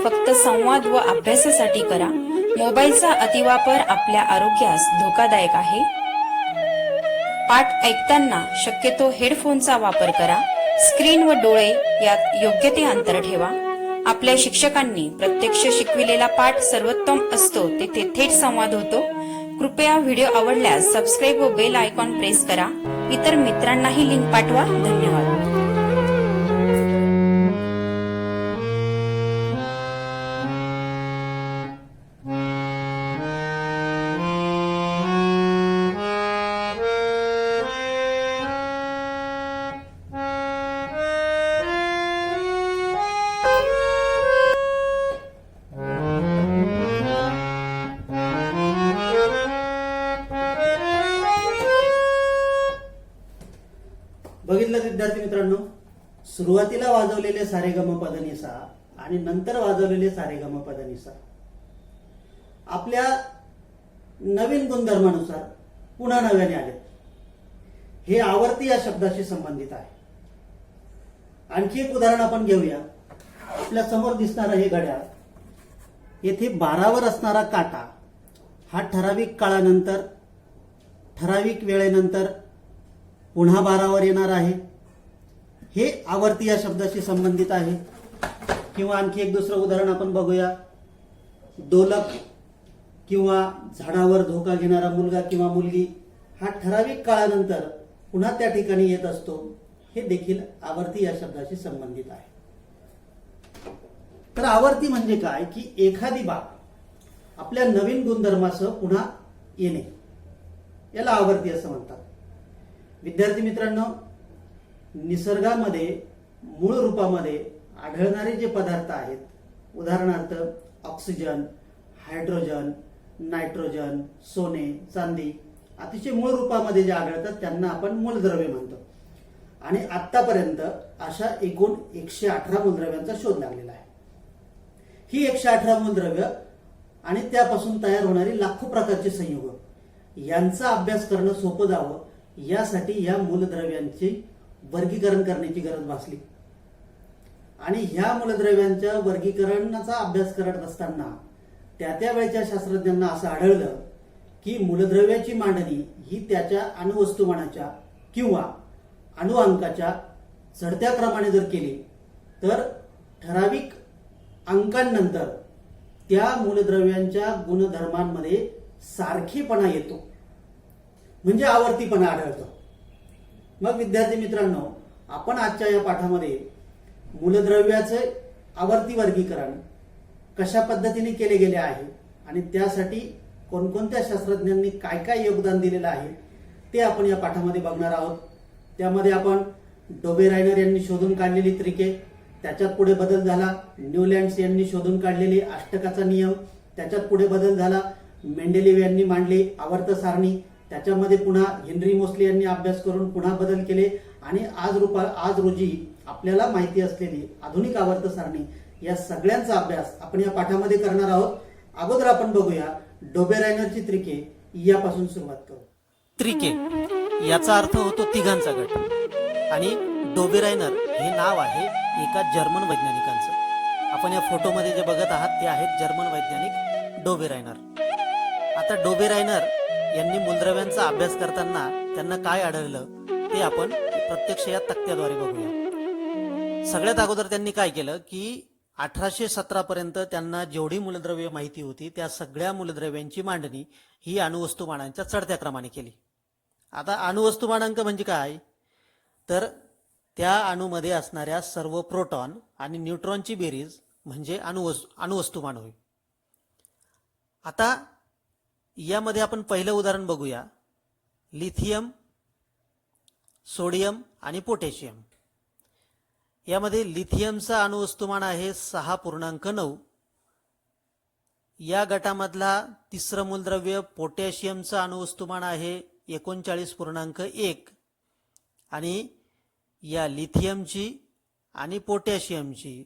फक्त संवाद व अभ्यासासाठी करा. मोबाईलचा अतिवापर आपल्या आरोग्यास धोकादायक आहे. पाठ ऐकताना शक्यतो हेडफोनचा वापर करा. स्क्रीन व डोळे यात योग्य ते अंतर ठेवा. आपल्या शिक्षकांनी प्रत्यक्ष शिकविलेला पाठ सर्वोत्तम असतो, तेथे थेट संवाद होतो. कृपया व्हिडिओ आवडल्यास सबस्क्राईब व बेल आयकॉन प्रेस करा. इतर मित्रांनाही लिंक पाठवा. धन्यवाद. बघितलं विद्यार्थी मित्रांनो, सुरुवातीला वाजवलेले सारेगम पदनिसा आणि नंतर वाजवलेले सारेगम पदनिसा आपल्या नवीन गुणधर्मानुसार पुन्हा नव्याने आले. हे आवर्ती या शब्दाशी संबंधित आहे. आणखी एक उदाहरण आपण घेऊया. आपल्या समोर दिसणारं हे घड्याळ, येथे 12वर असणारा काटा हा ठराविक काळानंतर ठराविक वेळेनंतर पुन्हा 12वर येणार आहे. हे आवर्ती या शब्दाशी संबंधित आहे. किंवा आणखी एक दुसरं उदाहरण आपण बघूया. दोलक किंवा झाडावर धोका घेणारा मुलगा किंवा मुलगी हा ठराविक काळानंतर पुन्हा त्या ठिकाणी येत असतो. हे देखील आवर्ती या शब्दाशी संबंधित आहे. तर आवर्ती म्हणजे काय की एखादी बाब आपल्या नवीन गुणधर्मासह पुन्हा येणे, याला आवर्ती असं म्हणतात. विद्यार्थी मित्रांनो, निसर्गामध्ये मूळ रूपामध्ये आढळणारे जे पदार्थ आहेत, उदाहरणार्थ ऑक्सिजन, हायड्रोजन, नायट्रोजन, सोने, चांदी, अतिशय मूळ रूपामध्ये जे आढळतात त्यांना आपण मूलद्रव्ये म्हणतो. आणि आतापर्यंत अशा एकूण 118 मूलद्रव्यांचा शोध लागलेला आहे. ही 118 मूलद्रव्य आणि त्यापासून तयार होणारी लाखो प्रकारचे संयुग यांचा अभ्यास करणं सोपं जावं यासाठी या मूलद्रव्यांचे वर्गीकरण करण्याची गरज भासली. आणि ह्या मूलद्रव्यांच्या वर्गीकरणाचा अभ्यास करत असताना त्या वेळच्या शास्त्रज्ञांना असं आढळलं की मूलद्रव्याची मांडणी ही त्याच्या अणुवस्तुमानाच्या किंवा अणुअंकाच्या चढत्या क्रमाने जर केली तर ठराविक अंकांनंतर त्या मूलद्रव्यांच्या गुणधर्मांमध्ये सारखेपणा येतो, म्हणजे आवर्तीपणा आढळतो. मग विद्यार्थी मित्रांनो, आपण आजच्या या पाठामध्ये मूलद्रव्याचे आवर्ती वर्गीकरण कशा पद्धतीने केले गेले आहे आणि त्यासाठी कोणकोणत्या शास्त्रज्ञांनी काय काय योगदान दिलेलं आहे ते आपण या पाठामध्ये बघणार आहोत. त्यामध्ये आपण डोबेरायनर यांनी शोधून काढलेली त्रिके, त्याच्यात पुढे बदल झाला. न्यूलँड्स यांनी शोधून काढलेली अष्टकाचा नियम, त्याच्यात पुढे बदल झाला. मेंडेलीव यांनी मांडली आवर्त सारणी, त्याच्यामध्ये पुन्हा हेनरी मोसले यांनी अभ्यास करून पुन्हा बदल केले. आणि आज रोजी आपल्याला माहिती असलेली आधुनिक आवर्त सारणी, या सगळ्यांचा अभ्यास आपण या पाठामध्ये करणार आहोत. अगोदर आपण बघूया डोबेरायनरची त्रिके, यापासून सुरुवात करू. त्रिके याचा अर्थ होतो तिघांचा गट. आणि डोबेरायनर हे नाव आहे एका जर्मन वैज्ञानिकांचं. आपण या फोटोमध्ये जे बघत आहात ते आहेत जर्मन वैज्ञानिक डोबेरायनर. आता डोबेरायनर यांनी मूलद्रव्यांचा अभ्यास करताना त्यांना काय आढळलं ते आपण प्रत्यक्ष या तक्त्याद्वारे बघूया. सगळ्यात अगोदर त्यांनी काय केलं की 1817 पर्यंत त्यांना जेवढी मूलद्रव्य माहिती होती त्या सगळ्या मूलद्रव्यांची मांडणी ही अणुवस्तुमानांच्या चढत्या क्रमाने केली. आता अणुवस्तुमानांक म्हणजे काय, तर त्या अणूमध्ये असणाऱ्या सर्व प्रोटॉन आणि न्यूट्रॉनची बेरीज म्हणजे अणुवस्तुमान होय. आता यामध्ये आपण पहिलं उदाहरण बघूया. लिथियम, सोडियम आणि पोटॅशियम. यामध्ये लिथियमचा अणुवस्तुमान आहे 6.9. या गटामधला तिसरं मूलद्रव्य पोटॅशियमचं अणुवस्तुमान आहे 39.1. आणि या लिथियमची आणि पोटॅशियमची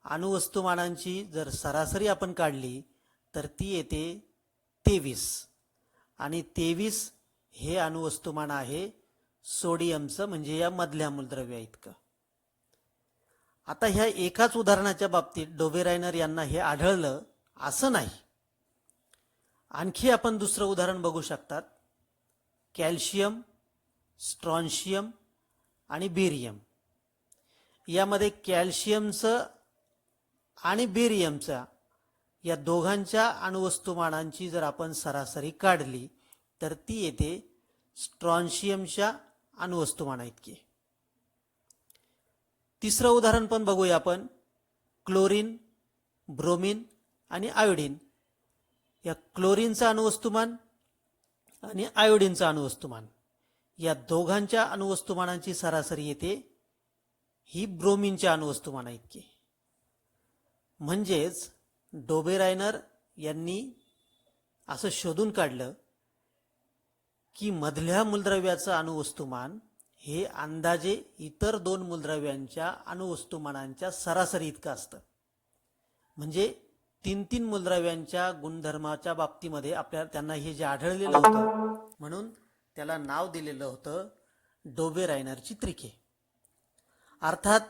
अणुवस्तुमानांची जर सरासरी आपण काढली तर ती येते 23. आणि 23 हे अणुवस्तुमान आहे सोडियमचं, म्हणजे या मधल्या मूलद्रव्या इतकं. आता ह्या एकाच उदाहरणाच्या बाबतीत डोबेरायनर यांना हे आढळलं असं नाही. आणखी आपण दुसरं उदाहरण बघू शकतात. कॅल्शियम, स्ट्रॉन्शियम आणि बेरियम. यामध्ये कॅल्शियमचं आणि बेरियमचा या दोघांच्या अणुवस्तुमानांची जर आपण सरासरी काढली तर ती येते स्ट्रॉन्शियमच्या अणुवस्तुमाना इतकी. तिसरं उदाहरण पण बघूया आपण. क्लोरीन, ब्रोमीन आणि आयोडीन. या क्लोरीनचं अणुवस्तुमान आणि आयोडीनचं अणुवस्तुमान या दोघांच्या अणुवस्तुमानांची सरासरी येते ही ब्रोमीनच्या अणुवस्तुमाना इतकी. म्हणजेच डोबेरायनर यांनी असं शोधून काढलं की मधल्या मूलद्रव्याचं अणुवस्तुमान हे अंदाजे इतर दोन मूलद्रव्यांच्या अणुवस्तुमानांच्या सरासरी इतकं असतं. म्हणजे तीन तीन मूलद्रव्यांच्या गुणधर्माच्या बाबतीमध्ये आपल्याला त्यांना हे जे आढळलेलं होतं म्हणून त्याला नाव दिलेलं होतं डोबेरायनरची त्रिके. अर्थात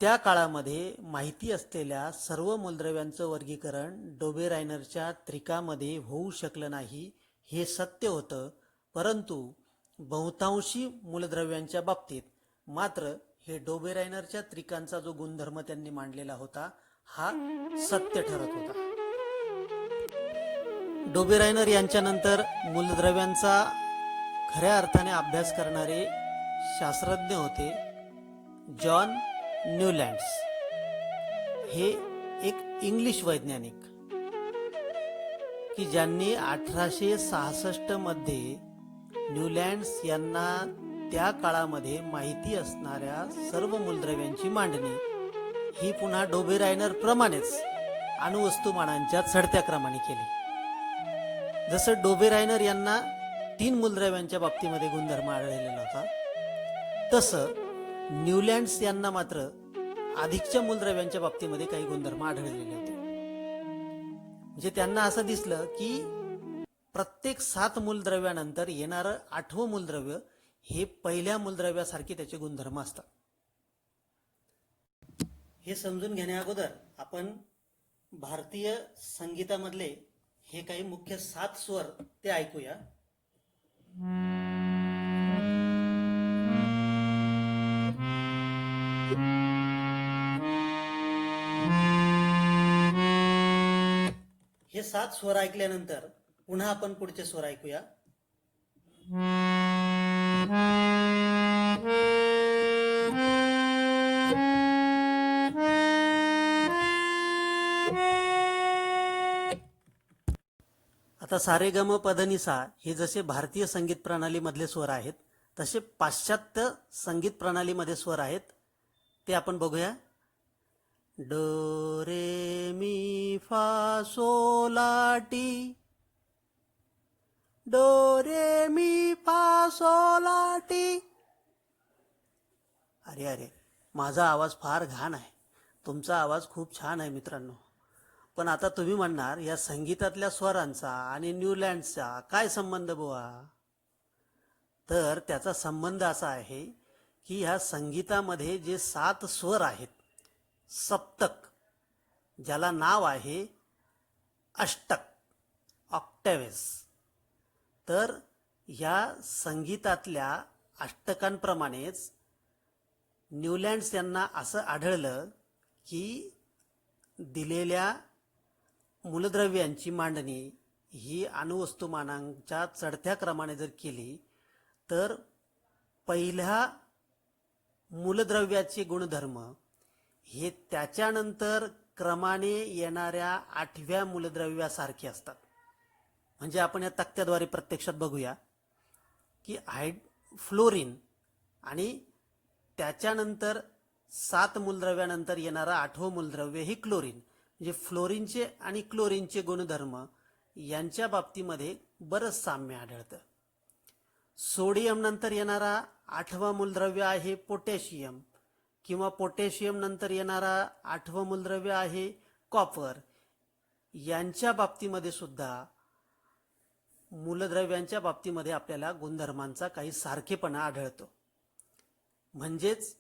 त्या काळामध्ये माहिती असलेल्या सर्व मूलद्रव्यांचं वर्गीकरण डोबेरायनरच्या त्रिकामध्ये होऊ शकलं नाही हे सत्य होतं. परंतु बहुतांशी मूलद्रव्यांच्या बाबतीत मात्र हे डोबेरायनरच्या त्रिकांचा जो गुणधर्म त्यांनी मांडलेला होता हा सत्य ठरत होता. डोबेरायनर यांच्यानंतर मूलद्रव्यांचा खऱ्या अर्थाने अभ्यास करणारे शास्त्रज्ञ होते जॉन न्यूलँड्स. हे एक इंग्लिश वैज्ञानिक की ज्यांनी 1866 मध्ये न्यूलँड्स यांना त्या काळामध्ये माहिती असणाऱ्या सर्व मूलद्रव्यांची मांडणी ही पुन्हा डोबेरायनर प्रमाणेच अणुवस्तुमानांच्या चढत्या क्रमाने केली. जसं डोबेरायनर यांना 3 मूलद्रव्यांच्या बाबतीमध्ये गुणधर्म आढळलेला होता तसं न्यूलँड्स यांना मात्र अधिकच्या मूलद्रव्यांच्या बाबतीमध्ये काही गुणधर्म आढळलेले होते. म्हणजे त्यांना असं दिसलं की प्रत्येक 7 मूलद्रव्यानंतर येणारं 8वं मूलद्रव्य हे पहिल्या मूलद्रव्यासारखे त्याचे गुणधर्म असतात. हे समजून घेण्याअगोदर आपण भारतीय संगीतामधले हे काही मुख्य 7 स्वर ते ऐकूया. हे 7 स्वर ऐकल्यानंतर पुन्हा आपण पुढचे स्वर ऐकूया. आता सारेगम पधनिसा हे जसे भारतीय संगीत प्रणालीमधले स्वर आहेत तसे पाश्चात्य संगीत प्रणालीमध्ये स्वर आहेत ते आपण बघूया. डो रे मी फा सो ला टी, डो रे मी फा सो ला टी. अरे अरे, माझा आवाज फार घाण आहे, तुमचा आवाज खूप छान आहे मित्रांनो. पण आता तुम्ही म्हणणार या संगीतातल्या स्वरांचा आणि न्यूलँड्सचा काय संबंध बुवा? तर त्याचा संबंध असा आहे की ह्या संगीतामध्ये जे 7 स्वर आहेत, सप्तक ज्याला नाव आहे अष्टक, ऑक्टेव्हज, तर ह्या संगीतातल्या अष्टकांप्रमाणेच न्यूलँड्स यांना असं आढळलं की दिलेल्या मूलद्रव्यांची मांडणी ही अणुवस्तुमानांच्या चढत्या क्रमाने जर केली तर पहिल्या मूलद्रव्याचे गुणधर्म हे त्याच्यानंतर क्रमाने येणाऱ्या 8व्या मूलद्रव्यासारखे असतात. म्हणजे आपण या तक्त्याद्वारे प्रत्यक्षात बघूया की फ्लोरीन आणि त्याच्यानंतर 7 मूलद्रव्यानंतर येणारा 8वं मूलद्रव्य हे क्लोरीन. म्हणजे फ्लोरीनचे आणि क्लोरीनचे गुणधर्म यांच्या बाबतीमध्ये बरंच साम्य आढळतं. सोडियम नंतर येणारा 8वं मूलद्रव्य आहे पोटॅशियम किंवा पोटॅशियम नंतर येणारा 8वं मूलद्रव्य आहे कॉपर. यांच्या बाबतीमध्ये सुद्धा मूलद्रव्यांच्या बाबतीमध्ये आपल्याला गुणधर्मांचा काही सारखेपणा आढळतो. म्हणजेच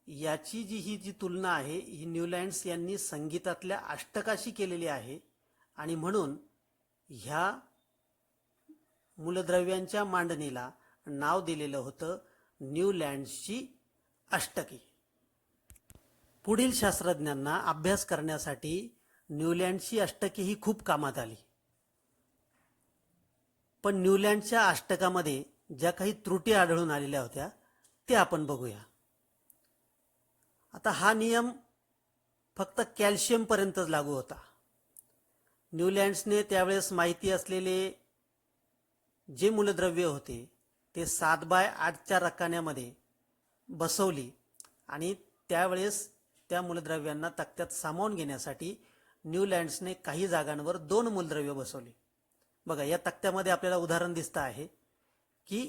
याची ही तुलना आहे ही न्यूलँड्स यांनी संगीतातल्या अष्टकाशी केलेली आहे आणि म्हणून ह्या मूलद्रव्यांच्या मांडणीला नाव दिलेलं होतं न्यूलँड्सची अष्टके. पुढील शास्त्रज्ञांना अभ्यास करण्यासाठी न्यूलँडची अष्टके ही खूप कामात आली. पण न्यूलँडच्या अष्टकामध्ये ज्या काही त्रुटी आढळून आलेल्या होत्या ते आपण बघूया. आता हा नियम फक्त कॅल्शियम पर्यंतच लागू होता. न्यूलँड्सने त्यावेळेस माहिती असलेले जे मूलद्रव्य होते ते 7/8च्या रकान्यामध्ये बसवली आणि त्यावेळेस त्या मूलद्रव्यांना तक्त्यात सामावून घेण्यासाठी न्यूलँड्सने काही जागांवर 2 मूलद्रव्य बसवली. बघा या तक्त्यामध्ये आपल्याला उदाहरण दिसतं आहे की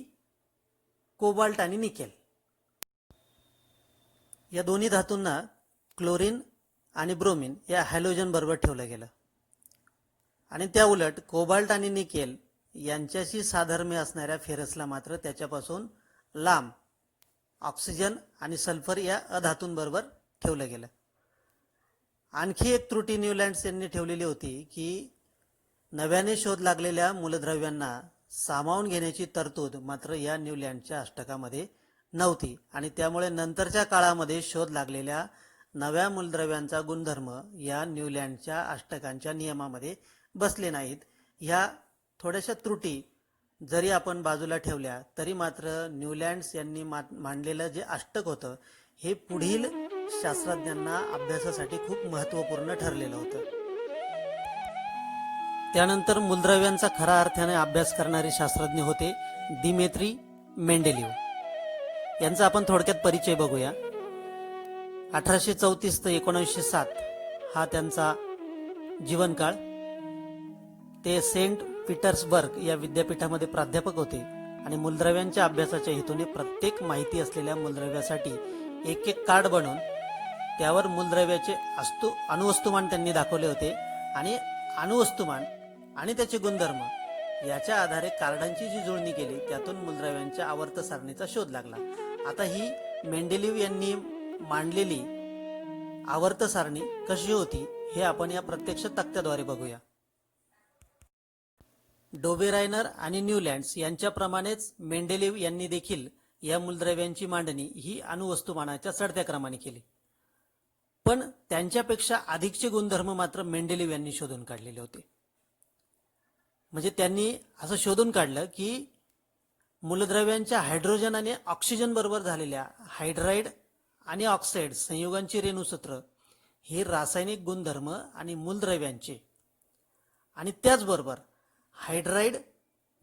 कोबाल्ट आणि निकेल या दोन्ही धातूंना क्लोरीन आणि ब्रोमीन या हॅलोजन बरोबर ठेवलं गेलं आणि त्या उलट कोबाल्ट आणि निकेल यांच्याशी साधर्म्य असणाऱ्या फेरसला मात्र त्याच्यापासून लांब ऑक्सिजन आणि सल्फर या अधातूंबरोबर ठेवलं गेलं. आणखी एक त्रुटी न्यूलँड्स यांनी ठेवलेली होती की नव्याने शोध लागलेल्या मूलद्रव्यांना सामावून घेण्याची तरतूद मात्र या न्यूलँडच्या अष्टकामध्ये नव्हती आणि त्यामुळे नंतरच्या काळामध्ये शोध लागलेल्या नव्या मूलद्रव्यांचा गुणधर्म या न्यूलँडच्या अष्टकांच्या नियमामध्ये बसले नाहीत. ह्या थोड्याशा त्रुटी जरी आपण बाजूला ठेवल्या तरी मात्र न्यूलँड्स यांनी मांडलेलं जे अष्टक होतं हे पुढील शास्त्रज्ञांना अभ्यासासाठी खूप महत्त्वपूर्ण ठरलेलं होतं. त्यानंतर मूलद्रव्यांचा खऱ्या अर्थाने अभ्यास करणारे शास्त्रज्ञ होते दिमेत्री मेंडेलिव्ह. यांचा आपण थोडक्यात परिचय बघूया. 1834 ते 1907 हा त्यांचा जीवनकाळ. ते सेंट पीटर्सबर्ग या विद्यापीठामध्ये प्राध्यापक होते आणि मूलद्रव्यांच्या अभ्यासाच्या हेतूने प्रत्येक माहिती असलेल्या मूलद्रव्यासाठी एक कार्ड बनवून त्यावर मूलद्रव्याचे अणुवस्तुमान त्यांनी दाखवले होते आणि अणुवस्तुमान आणि त्याचे गुणधर्म याच्या आधारे कार्डांची जी जुळणी केली त्यातून मूलद्रव्यांच्या आवर्त सारणीचा शोध लागला. आता ही मेंडेलिव्ह यांनी मांडलेली आवर्त सारणी कशी होती हे आपण या प्रत्यक्ष तक्त्याद्वारे बघूया. डोबेरायनर आणि न्यूलँड्स यांच्याप्रमाणेच मेंडेलिव्ह यांनी देखील या मूलद्रव्यांची मांडणी ही अणुवस्तुमानाच्या चढत्या क्रमाने केली. पण त्यांच्यापेक्षा अधिकचे गुणधर्म मात्र मेंडेलिव्ह यांनी शोधून काढलेले होते. म्हणजे त्यांनी असं शोधून काढलं की मूलद्रव्यांच्या हायड्रोजन आणि ऑक्सिजन बरोबर झालेल्या हायड्राइड आणि ऑक्साईड संयुगांची रेणुसूत्र हे रासायनिक गुणधर्म आणि मूलद्रव्यांचे आणि त्याचबरोबर हायड्राइड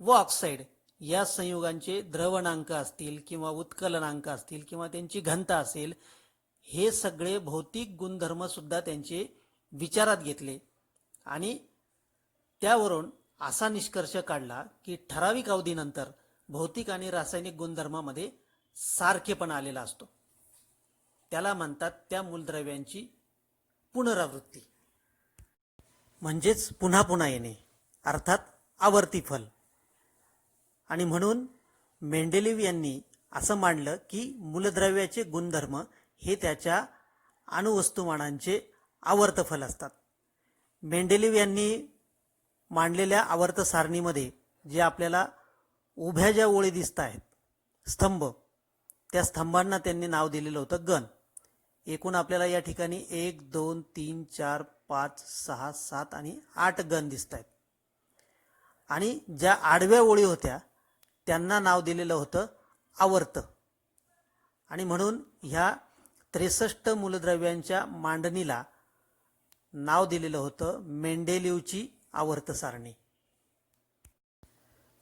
व ऑक्साईड या संयुगांचे द्रवणांक असतील किंवा उत्कलनांक असतील किंवा त्यांची घनता असेल हे सगळे भौतिक गुणधर्म सुद्धा त्यांचे विचारात घेतले आणि त्यावरून असा निष्कर्ष काढला की ठराविक अवधीनंतर भौतिक आणि रासायनिक गुणधर्मामध्ये सारखेपणा आलेला असतो. त्याला म्हणतात त्या मूलद्रव्यांची पुनरावृत्ती म्हणजेच पुन्हा पुन्हा येणे अर्थात आवर्ती फल. आणि म्हणून मेंडेलिव्ह यांनी असं मांडलं की मूलद्रव्याचे गुणधर्म हे त्याच्या अणुवस्तुमानांचे आवर्तफल असतात. मेंडेलिव्ह यांनी मांडलेल्या आवर्त सारणीमध्ये जे आपल्याला उभ्या ज्या ओळी दिसत आहेत स्तंभ त्या स्तंभांना त्यांनी नाव दिलेलं होतं गण. एकूण आपल्याला या ठिकाणी 1 2 3 4 5 6 7 आणि 8 गण दिसत आहेत आणि ज्या आडव्या ओळी होत्या त्यांना नाव दिलेलं होतं आवर्त. आणि म्हणून ह्या 63 मूलद्रव्यांच्या मांडणीला नाव दिलेलं होतं मेंडेलिव्हची आवर्त सारणी.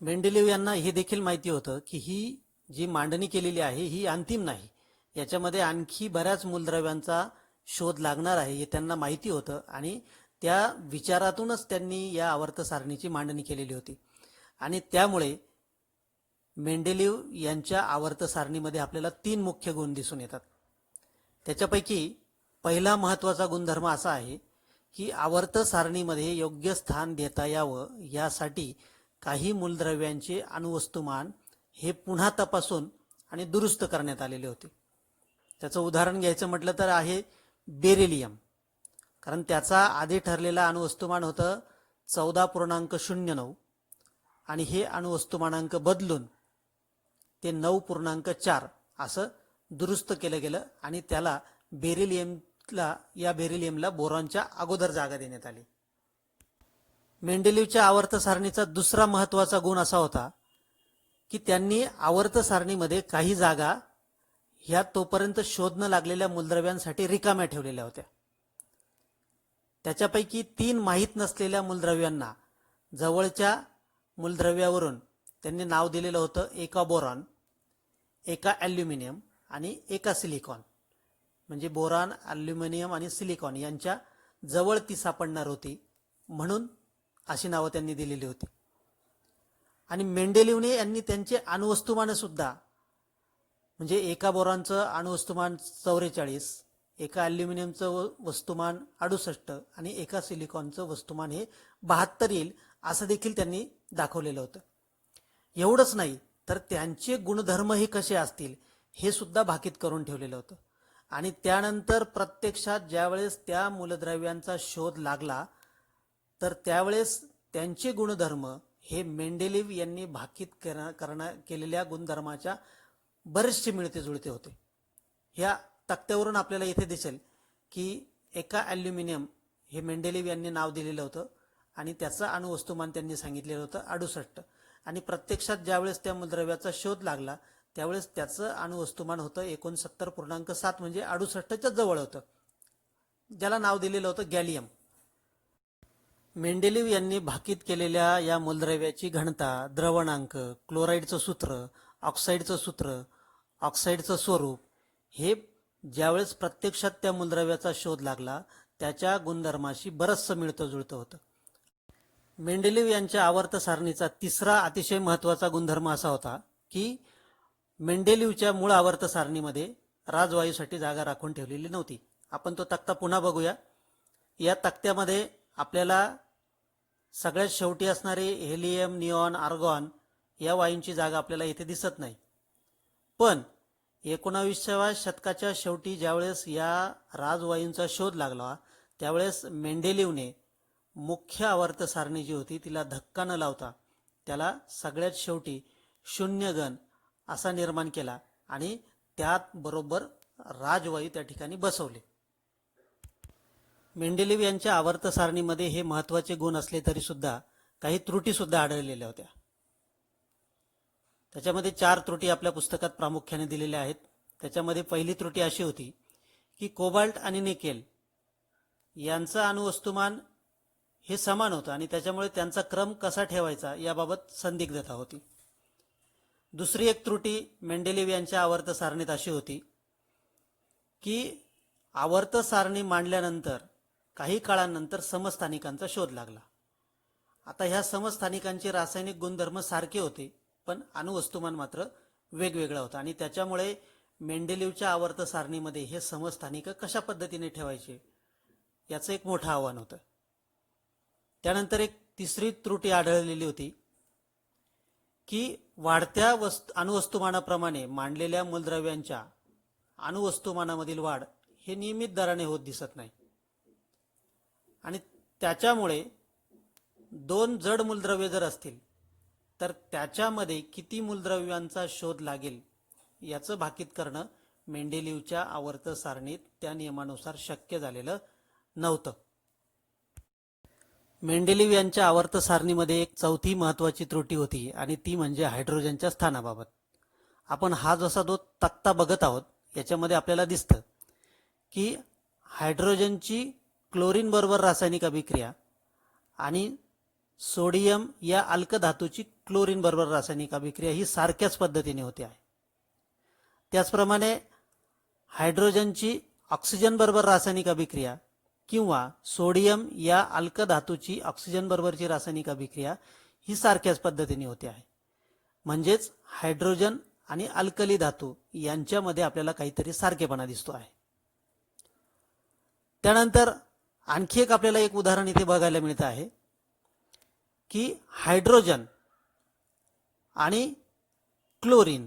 मेंडेलिव्ह यांना हे देखील माहिती होतं की ही जी मांडणी केलेली आहे ही अंतिम नाही, याच्यामध्ये आणखी बऱ्याच मूलद्रव्यांचा शोध लागणार आहे हे त्यांना माहिती होतं आणि त्या विचारातूनच त्यांनी या आवर्त सारणीची मांडणी केलेली होती. आणि त्यामुळे मेंडेलिव्ह यांच्या आवर्त सारणीमध्ये आपल्याला 3 मुख्य गुण दिसून येतात. त्याच्यापैकी पहिला महत्त्वाचा गुणधर्म असा आहे की आवर्त सारणीमध्ये योग्य स्थान देता यावं यासाठी काही मूलद्रव्यांचे अणुवस्तुमान हे पुन्हा तपासून आणि दुरुस्त करण्यात आलेले होते. त्याचं उदाहरण घ्यायचं म्हटलं तर आहे बेरिलियम, कारण त्याचा आधी ठरलेला अणुवस्तुमान होतं 14.09 आणि हे अणुवस्तुमानांक बदलून ते 9.4 असं दुरुस्त केलं गेलं आणि त्याला बेरिलियमला बोरॉनच्या अगोदर जागा देण्यात आली. मेंडेलिव्हच्या आवर्त सारणीचा दुसरा महत्वाचा गुण असा होता की त्यांनी आवर्त सारणीमध्ये काही जागा ह्या तोपर्यंत शोध न लागलेल्या मूलद्रव्यांसाठी रिकाम्या ठेवलेल्या होत्या. त्याच्यापैकी 3 माहीत नसलेल्या मूलद्रव्यांना जवळच्या मूलद्रव्यावरून त्यांनी नाव दिलेलं होतं, एका बोरॉन, एका ॲल्युमिनियम आणि एका सिलिकॉन. म्हणजे बोरॉन, ॲल्युमिनियम आणि सिलिकॉन यांच्या जवळ ती सापडणार होती म्हणून अशी नावं त्यांनी दिलेली होती. आणि मेंडेलिव्हने यांनी त्यांचे अणुवस्तुमान सुद्धा, म्हणजे एका बोरॉनचं अणुवस्तुमान 44, एका ॲल्युमिनियमचं वस्तुमान 68 आणि एका सिलिकॉनचं वस्तुमान हे 72 येईल असं देखील त्यांनी दाखवलेलं होतं. एवढंच नाही तर त्यांचे गुणधर्मही कसे असतील हे सुद्धा भाकीत करून ठेवलेलं होतं. आणि त्यानंतर प्रत्यक्षात ज्यावेळेस त्या मूलद्रव्यांचा शोध लागला तर त्यावेळेस त्यांचे गुणधर्म हे मेंडेलिव्ह यांनी भाकीत केलेल्या गुणधर्माच्या बरेचसे मिळते जुळते होते. ह्या तक्त्यावरून आपल्याला इथे दिसेल की एका ॲल्युमिनियम हे मेंडेलिव्ह यांनी नाव दिलेलं होतं आणि त्याचं अणुवस्तुमान त्यांनी सांगितलेलं होतं 68 आणि प्रत्यक्षात ज्यावेळेस त्या मूलद्रव्याचा शोध लागला त्यावेळेस त्याचं अणुवस्तुमान होतं 69.7 म्हणजे 68च्या जवळ होतं, ज्याला नाव दिलेलं होतं गॅलियम. मेंडेलिव्ह यांनी भाकीत केलेल्या या मूलद्रव्याची घनता, द्रवणांक, क्लोराईडचं सूत्र, ऑक्साईडचं सूत्र, ऑक्साईडचं स्वरूप हे ज्यावेळेस प्रत्यक्षात त्या मूलद्रव्याचा शोध लागला त्याच्या गुणधर्माशी बरंचसं मिळतं जुळतं होतं. मेंडेलिव्ह यांच्या आवर्त सारणीचा तिसरा अतिशय महत्त्वाचा गुणधर्म असा होता की मेंडेलिव्हच्या मूळ आवर्त सारणीमध्ये राजवायूसाठी जागा राखून ठेवलेली नव्हती. आपण तो तक्ता पुन्हा बघूया. या तक्त्यामध्ये आपल्याला सगळ्यात शेवटी असणारे हेलियम, निऑन, आर्गॉन या वायूंची जागा आपल्याला इथे दिसत नाही. पण 19व्या शतकाच्या शेवटी ज्यावेळेस या राजवायूंचा शोध लागला त्यावेळेस मेंडेलिव्हने मुख्य आवर्त सारणी जी होती तिला धक्का न लावता त्याला सगळ्यात शेवटी शून्य घन असा निर्माण केला आणि त्यात बरोबर राजवायू त्या ठिकाणी बसवले. मेंडेलिव्ह यांच्या आवर्त सारणीमध्ये हे महत्त्वाचे गुण असले तरी सुद्धा काही त्रुटी सुद्धा आढळलेल्या होत्या. त्याच्यामध्ये 4 त्रुटी आपल्या पुस्तकात प्रामुख्याने दिलेल्या आहेत. त्याच्यामध्ये पहिली त्रुटी अशी होती की कोबाल्ट आणि निकेल यांचं अणुवस्तुमान हे समान होतं आणि त्याच्यामुळे त्यांचा क्रम कसा ठेवायचा याबाबत संदिग्धता होती. दुसरी एक त्रुटी मेंडेलिव्ह यांच्या आवर्त सारणीत अशी होती की आवर्त सारणी मांडल्यानंतर काही काळानंतर समस्थानिकांचा शोध लागला. आता ह्या समस्थानिकांचे रासायनिक गुणधर्म सारखे होते पण अणुवस्तुमान मात्र वेगवेगळा होता आणि त्याच्यामुळे मेंडेलिव्हच्या आवर्त सारणीमध्ये हे समस्थानिक कशा पद्धतीने ठेवायचे याचं एक मोठं आव्हान होतं. त्यानंतर एक तिसरी त्रुटी आढळलेली होती की वाढत्या अणुवस्तुमानाप्रमाणे मांडलेल्या मूलद्रव्यांच्या अणुवस्तुमानामधील वाढ हे नियमित दराने होत दिसत नाही आणि त्याच्यामुळे 2 जड मूलद्रव्ये जर असतील तर त्याच्यामध्ये किती मूलद्रव्यांचा शोध लागेल याचं भाकीत करणं मेंडेलिव्हच्या आवर्त सारणीत त्या नियमानुसार शक्य झालेलं नव्हतं. मेंडेलिव्ह यांच्या आवर्त सारणीमध्ये एक चौथी महत्त्वाची त्रुटी होती आणि ती म्हणजे हायड्रोजनच्या स्थानाबाबत. आपण हा जसा जो तक्ता बघत आहोत याच्यामध्ये आपल्याला दिसतं की हायड्रोजनची क्लोरीन बरोबर रासायनिक अभिक्रिया आणि सोडियम या अल्कधातूची क्लोरीन बरोबर रासायनिक अभिक्रिया ही सारख्याच पद्धतीने होते आहे. त्याचप्रमाणे हायड्रोजनची ऑक्सिजन बरोबर रासायनिक अभिक्रिया किंवा सोडियम या अल्कधातूची ऑक्सिजन बरोबरची रासायनिक अभिक्रिया ही सारख्याच पद्धतीने होते आहे. म्हणजेच हायड्रोजन आणि अल्कली धातू यांच्यामध्ये आपल्याला काहीतरी सारखेपणा दिसतो आहे. त्यानंतर आणखी एक आपल्याला एक उदाहरण इथे बघायला मिळतं आहे की हायड्रोजन आणि क्लोरीन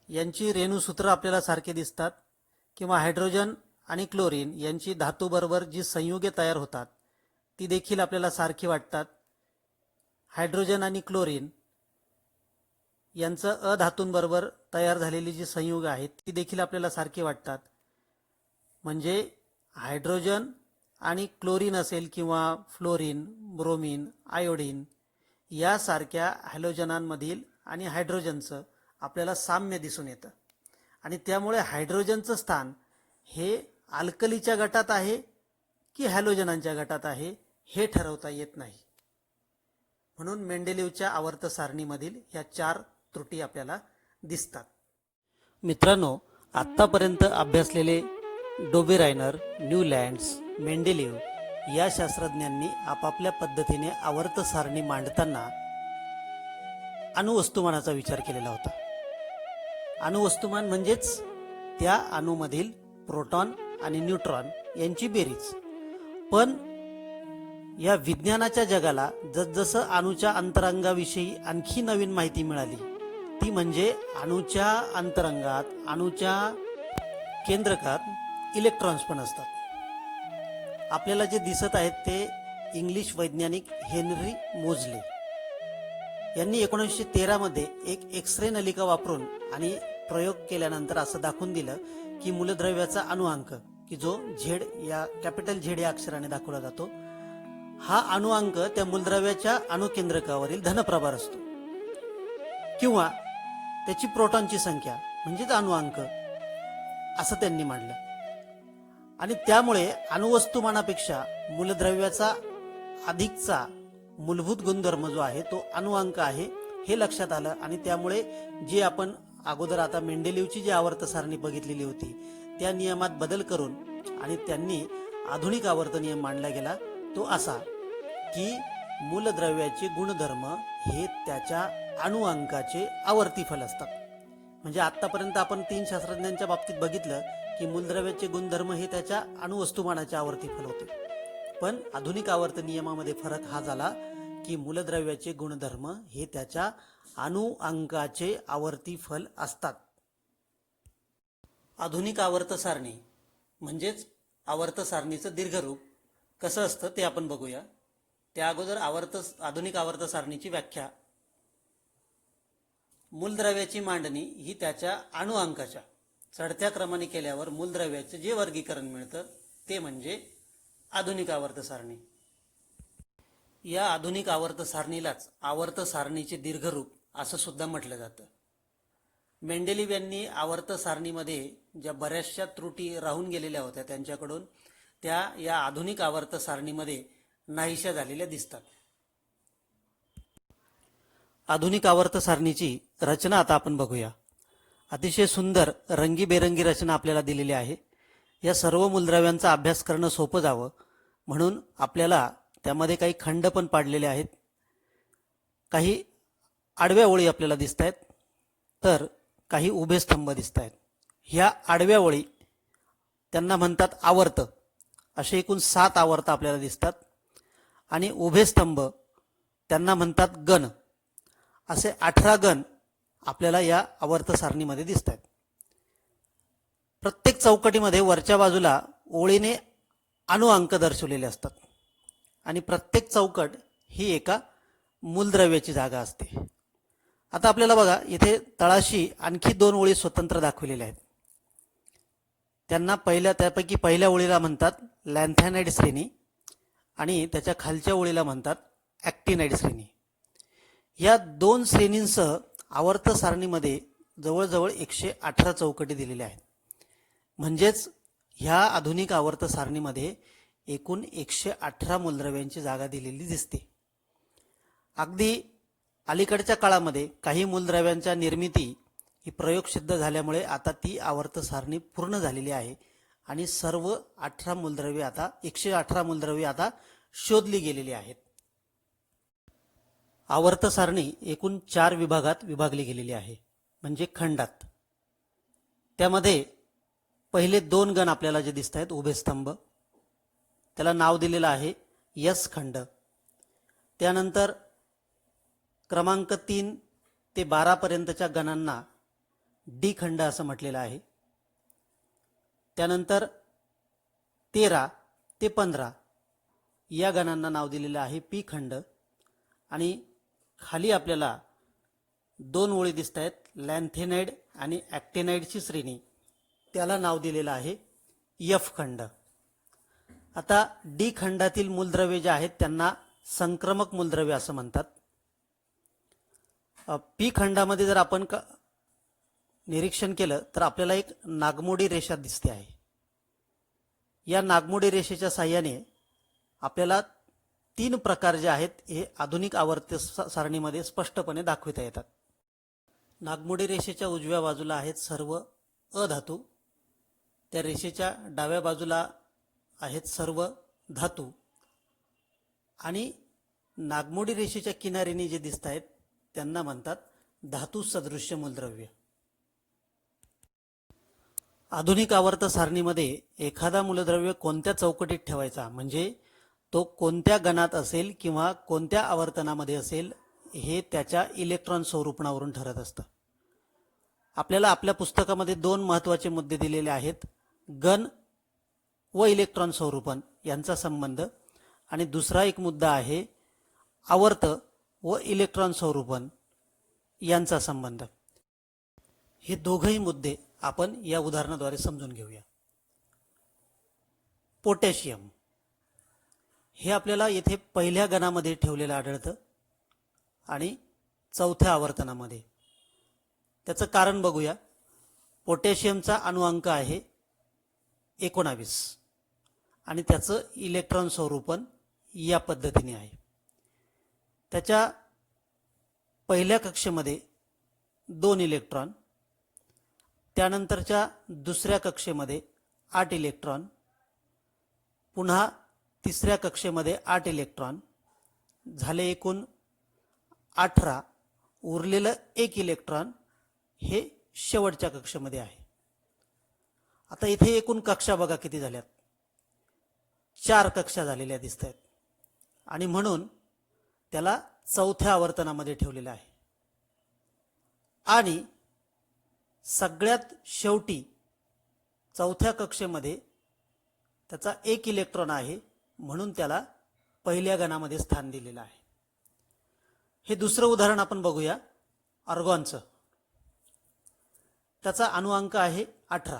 यांची रेणुसूत्र आपल्याला सारखे दिसतात, किंवा हायड्रोजन आणि क्लोरीन यांची धातूबरोबर जी संयुगे तयार होतात ती देखील आपल्याला सारखी वाटतात. हायड्रोजन आणि क्लोरीन यांचं अधातूंबरोबर तयार झालेली जी संयुग आहेत ती देखील आपल्याला सारखी वाटतात. म्हणजे हायड्रोजन आणि क्लोरीन असेल किंवा फ्लोरीन, ब्रोमीन, आयोडीन यासारख्या हॅलोजनांमधील आणि हायड्रोजनचं आपल्याला साम्य दिसून येतं. आणि त्यामुळे हायड्रोजनचं स्थान हे अल्कलीच्या गटात आहे की हॅलोजनांच्या गटात आहे हे ठरवता येत नाही. म्हणून मेंडेलिव्हच्या आवर्त सारणीमधील ह्या 4 त्रुटी आपल्याला दिसतात. मित्रांनो, आत्तापर्यंत अभ्यासलेले डोबेरायनर, न्यूलँड्स, मेंडेलिव्ह या शास्त्रज्ञांनी आपापल्या पद्धतीने आवर्त सारणी मांडताना अणुवस्तुमानाचा विचार केलेला होता. अणुवस्तुमान म्हणजेच त्या अणूमधील प्रोटॉन आणि न्यूट्रॉन यांची बेरीज. पण या विज्ञानाच्या जगाला जसजसं अणूच्या अंतरंगाविषयी आणखी नवीन माहिती मिळाली, ती म्हणजे अणूच्या अंतरंगात, अणूच्या केंद्रकात इलेक्ट्रॉन्स पण असतात. आपल्याला जे दिसत आहेत ते इंग्लिश वैज्ञानिक हेनरी मोझले यांनी 1913 मध्ये एक एक्स-रे नलिका वापरून आणि प्रयोग केल्यानंतर असं दाखवून दिलं की मूलद्रव्याचा अणुअंक, की जो झेड या कॅपिटल झेड या अक्षराने दाखवला जातो, हा अणुअंक त्या मूलद्रव्याच्या अणुकेंद्रकावरील धनप्रभार असतो, किंवा त्याची प्रोटॉनची संख्या म्हणजेच अणुअंक असं त्यांनी मांडलं. आणि त्यामुळे अणुवस्तुमानापेक्षा मूलद्रव्याचा अधिकचा मूलभूत गुणधर्म जो आहे तो अणुअंक आहे हे लक्षात आलं. आणि त्यामुळे जे आपण अगोदर आता मेंडेलिव्हची जी आवर्त सारणी बघितलेली होती त्या नियमात बदल करून आणि त्यांनी आधुनिक आवर्त नियम मांडला गेला, तो असा की मूलद्रव्याचे गुणधर्म हे त्याच्या अणुअंकाचे आवर्ती फल असतात. म्हणजे आतापर्यंत आपण 3 शास्त्रज्ञांच्या बाबतीत बघितलं की मूलद्रव्याचे गुणधर्म हे त्याच्या अणुवस्तुमानाचे आवर्ती फल होते. पण आधुनिक आवर्त नियमामध्ये फरक हा झाला की मूलद्रव्याचे गुणधर्म हे त्याच्या अणुअंकाचे आवर्ती फल असतात. आधुनिक आवर्त सारणी म्हणजेच आवर्त सारणीचं दीर्घरूप कसं असतं ते आपण बघूया. त्या अगोदर आधुनिक आवर्त सारणीची व्याख्या. मूलद्रव्याची मांडणी ही त्याच्या अणुअंकाच्या चढत्या क्रमाने केल्यावर मूलद्रव्याचे जे वर्गीकरण मिळतं ते म्हणजे आधुनिक आवर्त सारणी. या आधुनिक आवर्त सारणीलाच आवर्त सारणीचे दीर्घरूप असं सुद्धा म्हटलं जातं. मेंडेलिव्ह यांनी आवर्त सारणीमध्ये ज्या बऱ्याचशा त्रुटी राहून गेलेल्या होत्या त्यांच्याकडून त्या या आधुनिक आवर्त सारणीमध्ये नाहीशा झालेल्या दिसतात. आधुनिक आवर्त सारणीची रचना आता आपण बघूया. अतिशय सुंदर रंगीबेरंगी रचना आपल्याला दिलेली आहे. या सर्व मूलद्रव्यांचा अभ्यास करणं सोपं जावं म्हणून आपल्याला त्यामध्ये काही खंड पण पाडलेले आहेत. काही आडव्या ओळी आपल्याला दिसत आहेत, तर काही उभे स्तंभ दिसत आहेत. ह्या आडव्या ओळी त्यांना म्हणतात आवर्त. असे एकूण 7 आवर्त आपल्याला दिसतात. आणि उभे स्तंभ त्यांना म्हणतात गण. असे 18 गण आपल्याला या आवर्त सारणीमध्ये दिसत आहेत. प्रत्येक चौकटीमध्ये वरच्या बाजूला ओळीने अणुअंक दर्शवलेले असतात आणि प्रत्येक चौकट ही एका मूलद्रव्याची जागा असते. आता आपल्याला बघा, इथे तळाशी आणखी 2 ओळी स्वतंत्र दाखवलेल्या आहेत. त्यांना त्यापैकी पहिल्या ओळीला म्हणतात लॅन्थॅनाइड श्रेणी आणि त्याच्या खालच्या ओळीला म्हणतात ॲक्टिनाइड श्रेणी. या 2 श्रेणींसह आवर्त सारणीमध्ये जवळजवळ 118 चौकटी दिलेल्या आहेत. म्हणजेच ह्या आधुनिक आवर्त सारणीमध्ये एकूण 118 मूलद्रव्यांची जागा दिलेली दिसते. अगदी अलीकडच्या काळामध्ये काही मूलद्रव्यांच्या निर्मिती ही प्रयोगसिद्ध झाल्यामुळे आता ती आवर्त सारणी पूर्ण झालेली आहे आणि सर्व 118 मूलद्रव्ये आता शोधली गेलेली आहेत. आवर्त सारणी एकूण 4 विभागात विभागली गेलेली आहे, म्हणजे खंडात. त्यामध्ये पहिले 2 गण आपल्याला जे दिसत आहेत उभे स्तंभ, त्याला नाव दिलेलं आहे यस खंड. त्यानंतर क्रमांक 3 ते 12 पर्यंतच्या गणांना डी खंड असं म्हटलेलं आहे. त्यानंतर 13 ते 15 या गणांना नाव दिलेलं आहे पी खंड. आणि खाली आपल्याला 2 ओळी दिसत आहेत, लॅन्थेनाइड आणि ॲक्टिनाइडची श्रेणी, त्याला नाव दिलेलं आहे एफ खंड. आता डी खंडातील मूलद्रव्ये जे आहेत त्यांना संक्रमक मूलद्रव्ये असं म्हणतात. पी खंडामध्ये जर आपण निरीक्षण केलं तर आपल्याला एक नागमोडी रेषा दिसते आहे. या नागमोडी रेषेच्या साहाय्याने आपल्याला 3 प्रकार जे आहेत हे आधुनिक आवर्त सारणीमध्ये स्पष्टपणे दाखविता येतात. नागमोडी रेषेच्या उजव्या बाजूला आहेत सर्व अधातू, त्या रेषेच्या डाव्या बाजूला आहेत सर्व धातू, आणि नागमोडी रेषेच्या किनारीने जे दिसत आहेत त्यांना म्हणतात धातू सदृश्य मूलद्रव्य. आधुनिक आवर्त सारणीमध्ये एखादा मूलद्रव्य कोणत्या चौकटीत ठेवायचा, म्हणजे तो कोणत्या गणात असेल किंवा कोणत्या आवर्तनामध्ये असेल, हे त्याच्या इलेक्ट्रॉन स्वरूपणावरून ठरत असतं. आपल्याला आपल्या पुस्तकामध्ये 2 महत्त्वाचे मुद्दे दिलेले आहेत, गण व इलेक्ट्रॉन स्वरूपन यांचा संबंध, आणि दुसरा एक मुद्दा आहे आवर्त व इलेक्ट्रॉन स्वरूपन यांचा संबंध. हे दोघंही मुद्दे आपण या उदाहरणाद्वारे समजून घेऊया. पोटॅशियम हे आपल्याला येथे पहिल्या गणामध्ये ठेवलेलं आढळतं आणि चौथ्या आवर्तनामध्ये. त्याचं कारण बघूया. पोटॅशियमचा अणुअंक आहे 19 आणि त्याचं इलेक्ट्रॉन स्वरूपन या पद्धतीने आहे. त्याच्या पहिल्या कक्षेमध्ये 2 इलेक्ट्रॉन, त्यानंतरच्या दुसऱ्या कक्षेमध्ये 8 इलेक्ट्रॉन, पुन्हा तिसऱ्या कक्षेमध्ये 8 इलेक्ट्रॉन, झाले एकूण 18. उरलेलं 1 इलेक्ट्रॉन हे शेवटच्या कक्षेमध्ये आहे. आता इथे एकूण कक्षा बघा किती झाल्यात, 4 कक्षा झालेल्या दिसत आहेत, आणि म्हणून त्याला चौथ्या आवर्तनामध्ये ठेवलेलं आहे. आणि सगळ्यात शेवटी चौथ्या कक्षेमध्ये त्याचा 1 इलेक्ट्रॉन आहे, म्हणून त्याला पहिल्या गणामध्ये स्थान दिलेलं आहे. हे दुसरं उदाहरण आपण बघूया आर्गॉनचं. त्याचा अणुअंक आहे 18,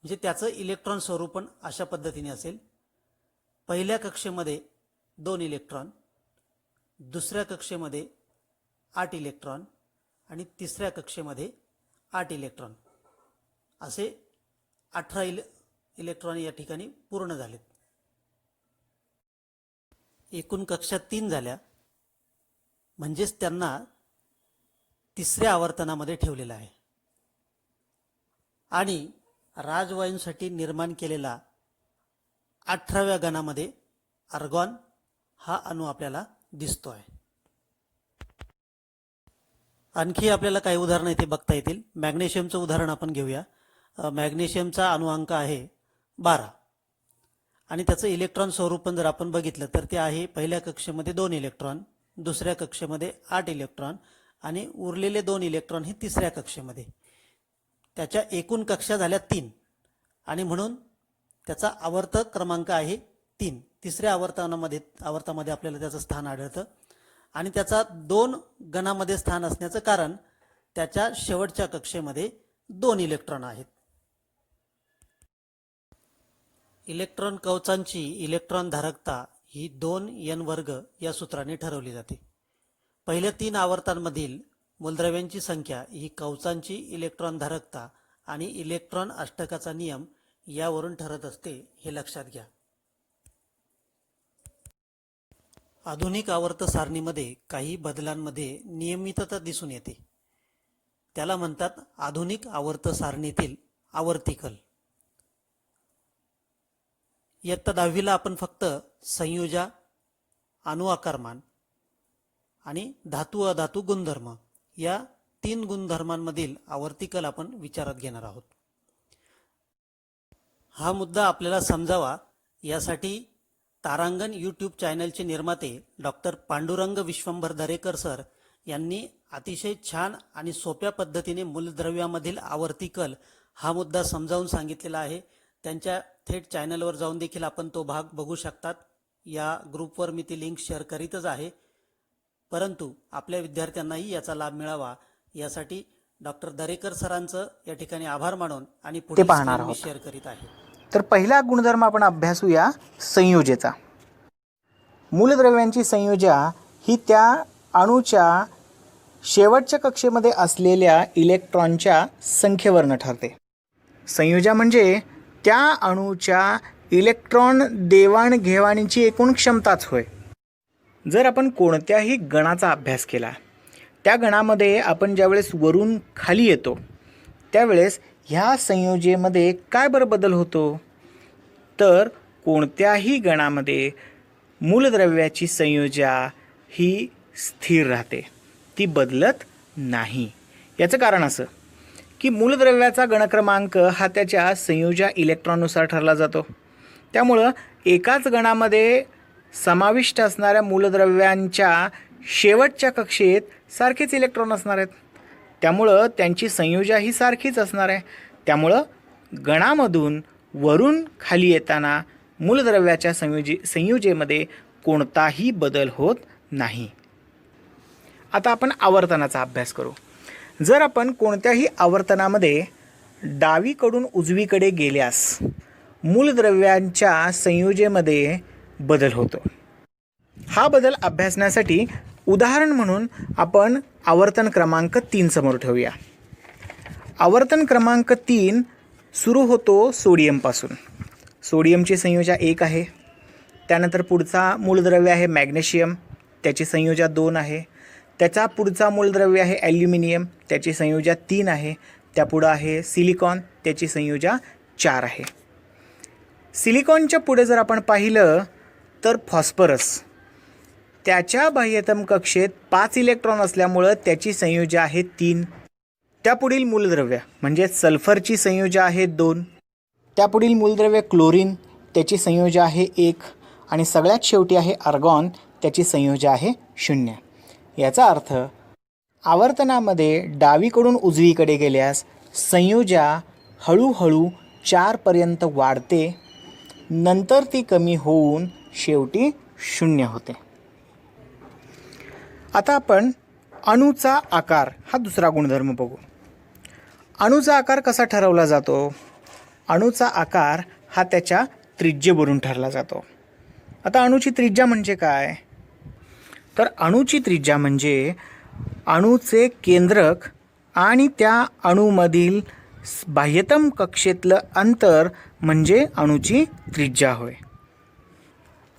म्हणजे त्याचं इलेक्ट्रॉन स्वरूपण अशा पद्धतीने असेल. पहिल्या कक्षेमध्ये 2 इलेक्ट्रॉन, दुसऱ्या कक्षेमध्ये 8 इलेक्ट्रॉन आणि तिसऱ्या कक्षेमध्ये 8 इलेक्ट्रॉन, असे 18 इलेक्ट्रॉन या ठिकाणी पूर्ण झालेत. एकूण कक्षा 3 झाल्या, म्हणजेच त्यांना तिसऱ्या आवर्तनामध्ये ठेवलेलं आहे. आणि राजवायूंसाठी निर्माण केलेला 18व्या गणामध्ये आर्गॉन हा अणू आपल्याला दिसतो आहे. आणखी आपल्याला काही उदाहरणं इथे बघता येतील. मॅग्नेशियमचं उदाहरण आपण घेऊया. मॅग्नेशियमचा अणुअंक आहे 12 आणि त्याचं इलेक्ट्रॉन स्वरूपण जर आपण बघितलं तर ते आहे पहिल्या कक्षेमध्ये 2 इलेक्ट्रॉन, दुसऱ्या कक्षेमध्ये 8 इलेक्ट्रॉन आणि उरलेले 2 इलेक्ट्रॉन हे तिसऱ्या कक्षेमध्ये. त्याच्या एकूण कक्षा झाल्या 3 आणि म्हणून त्याचा आवर्त क्रमांक आहे 3. तिसऱ्या आवर्तामध्ये आपल्याला त्याचं स्थान आढळतं आणि त्याचा 2 गणामध्ये स्थान असण्याचं कारण त्याच्या शेवटच्या कक्षेमध्ये 2 इलेक्ट्रॉन आहेत. इलेक्ट्रॉन कवचांची इलेक्ट्रॉन धारकता ही 2n वर्ग या सूत्राने ठरवली जाते. पहिल्या 3 आवर्तांमधील मूलद्रव्यांची संख्या ही कवचांची इलेक्ट्रॉन धारकता आणि इलेक्ट्रॉन अष्टकाचा नियम यावरून ठरत असते, हे लक्षात घ्या. आधुनिक आवर्त सारणीमध्ये काही बदलांमध्ये नियमितता दिसून येते. त्याला म्हणतात आधुनिक आवर्त सारणीतील आवर्तिकल. इयत्ता 10वीला आपण फक्त संयोजा, अणु आकारमान आणि धातू अधातू गुणधर्म या 3 गुणधर्मांमधील आवर्तिकल आपण विचारात घेणार आहोत. हा मुद्दा आपल्याला समजावा यासाठी तारांगण यूट्यूब चॅनलचे निर्माते डॉक्टर पांडुरंग विश्वंभर दरेकर सर यांनी अतिशय छान आणि सोप्या पद्धतीने मूलद्रव्यामधील आवर्ती कल हा मुद्दा समजावून सांगितलेला आहे. त्यांच्या थेट चॅनलवर जाऊन देखील आपण तो भाग बघू शकतात. या ग्रुपवर मी ती लिंक शेअर करीतच आहे. परंतु आपल्या विद्यार्थ्यांनाही याचा लाभ मिळावा यासाठी डॉक्टर दरेकर सरांचं या ठिकाणी आभार मानून आणि पुढे पाहणार मी आहोत. शेअर करीत आहे. तर पहिला गुणधर्म आपण अभ्यासूया संयोजेचा. मूलद्रव्यांची संयोजा ही त्या अणूच्या शेवटच्या कक्षेमध्ये असलेल्या इलेक्ट्रॉनच्या संख्येवरनं ठरते. संयोजा म्हणजे त्या अणूच्या इलेक्ट्रॉन देवाणघेवाणीची एकूण क्षमताच होय. जर आपण कोणत्याही गणाचा अभ्यास केला, त्या गणामध्ये आपण ज्यावेळेस वरून खाली येतो त्यावेळेस ह्या संयोजेमध्ये काय बरं बदल होतो, तर कोणत्याही गणामध्ये मूलद्रव्याची संयोजा ही स्थिर राहते, ती बदलत नाही. याचं कारण असं की मूलद्रव्याचा गणक्रमांक हा त्याच्या संयोजा इलेक्ट्रॉननुसार ठरला जातो. त्यामुळं एकाच गणामध्ये समाविष्ट असणाऱ्या मूलद्रव्यांच्या शेवटच्या कक्षेत सारखेच इलेक्ट्रॉन असणार आहेत. त्यामुळं त्यांची संयोजा ही सारखीच असणार आहे. त्यामुळं गणामधून वरून खाली येताना मूलद्रव्याच्या संयोजेमध्ये कोणताही बदल होत नाही. आता आपण आवर्तनाचा अभ्यास करू. जर आपण कोणत्याही आवर्तनामध्ये डावीकडून उजवीकडे गेल्यास मूलद्रव्यांच्या संयोजेमध्ये बदल होतो. हा बदल अभ्यासण्यासाठी उदाहरण म्हणून आपण आवर्तन क्रमांक 3 समोर ठेवूया. आवर्तन क्रमांक 3 सुरू होतो सोडियमपासून. सोडियमची संयोजा 1 आहे. त्यानंतर पुढचा मूलद्रव्य आहे मॅग्नेशियम, त्याची संयोजा 2 आहे. त्याचा पुढचा मूलद्रव्य आहे ॲल्युमिनियम, त्याची संयोजा 3 आहे. त्यापुढं आहे सिलिकॉन, त्याची संयोजा 4 आहे. सिलिकॉनच्या पुढे जर आपण पाहिलं तर फॉस्फरस, त्याच्या बाह्यतम कक्षेत 5 इलेक्ट्रॉन असल्यामुळं त्याची संयोजा आहे 3. त्यापुढील मूलद्रव्य म्हणजे सल्फरची संयोजा आहे 2. त्यापुढील मूलद्रव्य क्लोरीन, त्याची संयोजा आहे 1. आणि सगळ्यात शेवटी आहे आर्गॉन, त्याची संयोजा आहे 0. याचा अर्थ आवर्तनामध्ये डावीकडून उजवीकडे गेल्यास संयोजा हळूहळू 4 पर्यंत वाढते, नंतर ती कमी होऊन शेवटी 0 होते. आता आपण अणूचा आकार हा दुसरा गुणधर्म बघू. अणूचा आकार कसा ठरवला जातो? अणूचा आकार हा त्याच्या त्रिज्येवरून ठरला जातो. आता अणूची त्रिज्या म्हणजे काय? तर अणूची त्रिज्या म्हणजे अणूचे केंद्रक आणि त्या अणूमधील बाह्यतम कक्षेतलं अंतर म्हणजे अणूची त्रिज्या होय.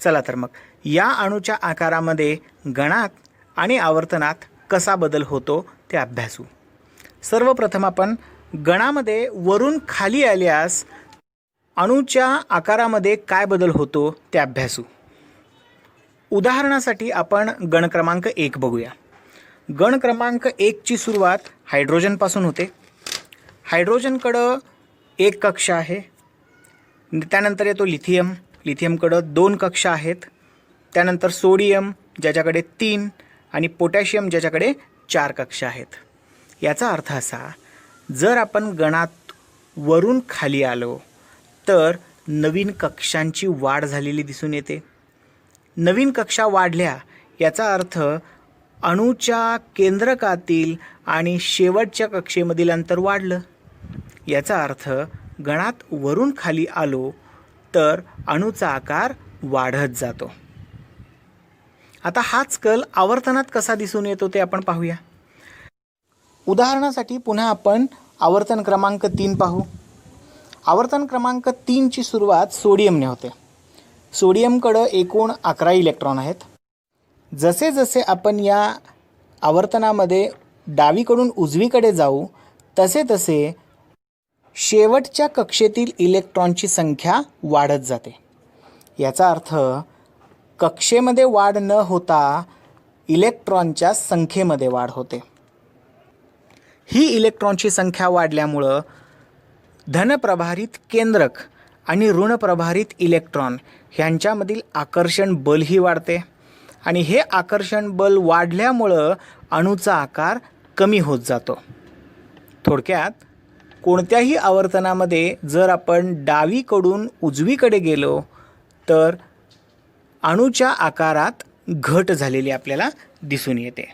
चला तर मग या अणूच्या आकारामध्ये गणात आणि आवर्तनात कसा बदल होतो ते अभ्यासू. सर्वप्रथम आपण गणामध्ये वरून खाली आल्यास अणूच्या आकारामध्ये काय बदल होतो ते अभ्यासू. उदाहरणासाठी आपण गण क्रमांक 1 बघूया. गण क्रमांक 1ची सुरुवात हायड्रोजनपासून होते. हायड्रोजनकडं 1 कक्षा आहे. त्यानंतर येतो लिथियम, लिथियमकडं 2 कक्षा आहेत. त्यानंतर सोडियम ज्याच्याकडे 3 आणि पोटॅशियम ज्याच्याकडे 4 कक्षा आहेत. याचा अर्थ असा, जर आपण गणात वरून खाली आलो तर नवीन कक्षांची वाढ झालेली दिसून येते. नवीन कक्षा वाढल्या याचा अर्थ अणूच्या केंद्रकातील आणि शेवटच्या कक्षेमधील अंतर वाढलं. याचा अर्थ गणात वरून खाली आलो तर अणूचा आकार वाढत जातो. आता हाच कल आवर्तनात कसा दिसून येतो ते आपण पाहूया. उदाहरणासाठी पुन्हा आपण आवर्तन क्रमांक 3 पाहू. आवर्तन क्रमांक 3ची सुरुवात सोडियमने होते. सोडियमकडं एकूण 11 इलेक्ट्रॉन आहेत. जसे जसे आपण या आवर्तनामध्ये डावीकडून उजवीकडे जाऊ तसे तसे शेवटच्या कक्षेतील इलेक्ट्रॉनची संख्या वाढत जाते. याचा अर्थ कक्षेमध्ये वाढ न होता इलेक्ट्रॉनच्या संख्येमध्ये वाढ होते. ही इलेक्ट्रॉनची संख्या वाढल्यामुळं धनप्रभारित केंद्रक आणि ऋणप्रभारित इलेक्ट्रॉन ह्यांच्यामधील आकर्षण बलही वाढते. आणि हे आकर्षण बल वाढल्यामुळं अणूचा आकार कमी होत जातो. थोडक्यात कोणत्याही आवर्तनामध्ये जर आपण डावीकडून उजवीकडे गेलो तर अणूच्या आकारात घट झालेली आपल्याला दिसून येते.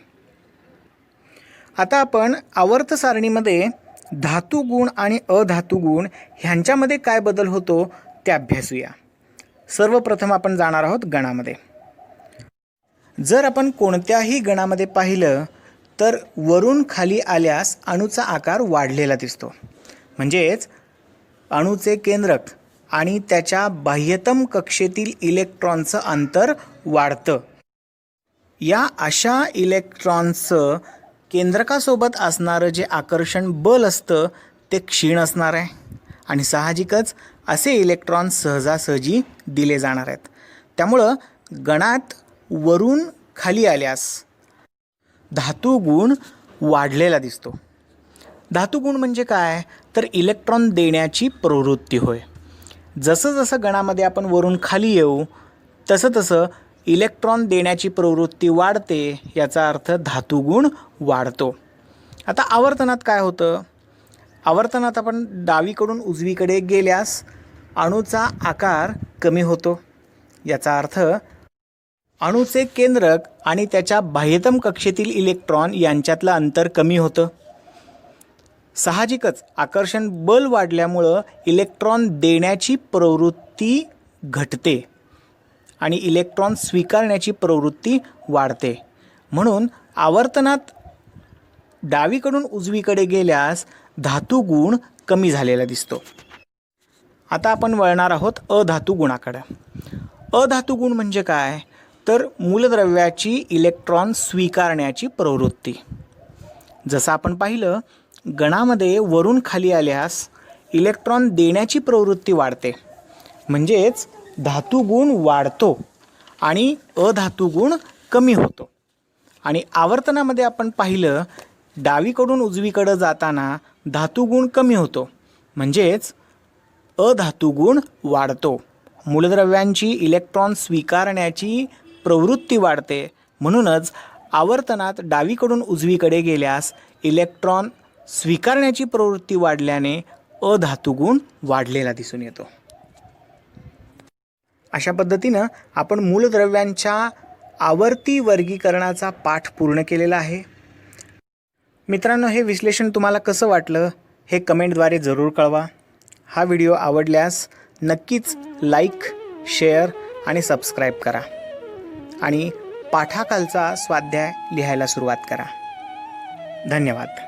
आता आपण आवर्त सारणीमध्ये धातू गुण आणि अधातू गुण ह्यांच्यामध्ये काय बदल होतो ते अभ्यासूया. सर्वप्रथम आपण जाणार आहोत गणामध्ये. जर आपण कोणत्याही गणामध्ये पाहिलं तर वरून खाली आल्यास अणूचा आकार वाढलेला दिसतो. म्हणजेच अणूचे केंद्रक आणि त्याच्या बाह्यतम कक्षेतील इलेक्ट्रॉनचं अंतर वाढतं. या अशा इलेक्ट्रॉनचं केंद्रकासोबत असणारं जे आकर्षण बल असतं ते क्षीण असणार आहे आणि साहजिकच असे इलेक्ट्रॉन सहजासहजी दिले जाणार आहेत. त्यामुळं गणात वरून खाली आल्यास धातू गुण वाढलेला दिसतो. धातू गुण म्हणजे काय तर इलेक्ट्रॉन देण्याची प्रवृत्ती होय. जसं जसं गणामध्ये आपण वरून खाली येऊ तसं तसं इलेक्ट्रॉन देण्याची प्रवृत्ती वाढते. याचा अर्थ धातू गुण वाढतो. आता आवर्तनात काय होतं? आवर्तनात आपण डावीकडून उजवीकडे गेल्यास अणूचा आकार कमी होतो. याचा अर्थ अणूचे केंद्रक आणि त्याच्या बाह्यतम कक्षेतील इलेक्ट्रॉन यांच्यातलं अंतर कमी होतं. साहजिकच आकर्षण बल वाढल्यामुळं इलेक्ट्रॉन देण्याची प्रवृत्ती घटते आणि इलेक्ट्रॉन स्वीकारण्याची प्रवृत्ती वाढते. म्हणून आवर्तनात डावीकडून उजवीकडे गेल्यास धातू गुण कमी झालेला दिसतो. आता आपण वळणार आहोत अधातू गुणाकडे. अधातू गुण म्हणजे काय तर मूलद्रव्याची इलेक्ट्रॉन स्वीकारण्याची प्रवृत्ती. जसं आपण पाहिलं गणामध्ये वरून खाली आल्यास इलेक्ट्रॉन देण्याची प्रवृत्ती वाढते. म्हणजेच धातू गुण वाढतो आणि अधातू गुण कमी होतो. आणि आवर्तनामध्ये आपण पाहिलं डावीकडून उजवीकडे जाताना धातू गुण कमी होतो. म्हणजेच अधातू गुण वाढतो. मूलद्रव्यांची इलेक्ट्रॉन स्वीकारण्याची प्रवृत्ती वाढते. म्हणूनच आवर्तनात डावीकडून उजवीकडे गेल्यास इलेक्ट्रॉन स्वीकारण्याची प्रवृत्ती वाढल्याने अधातू गुण वाढलेला दिसून येतो. अशा पद्धतीनं आपण मूलद्रव्यांच्या आवर्ती वर्गीकरणाचा पाठ पूर्ण केलेला आहे. मित्रांनो, हे विश्लेषण तुम्हाला कसं वाटलं हे कमेंटद्वारे जरूर कळवा. हा व्हिडिओ आवडल्यास नक्कीच लाईक, शेअर आणि सबस्क्राईब करा आणि पाठाखालचा स्वाध्याय लिहायला सुरुवात करा. धन्यवाद.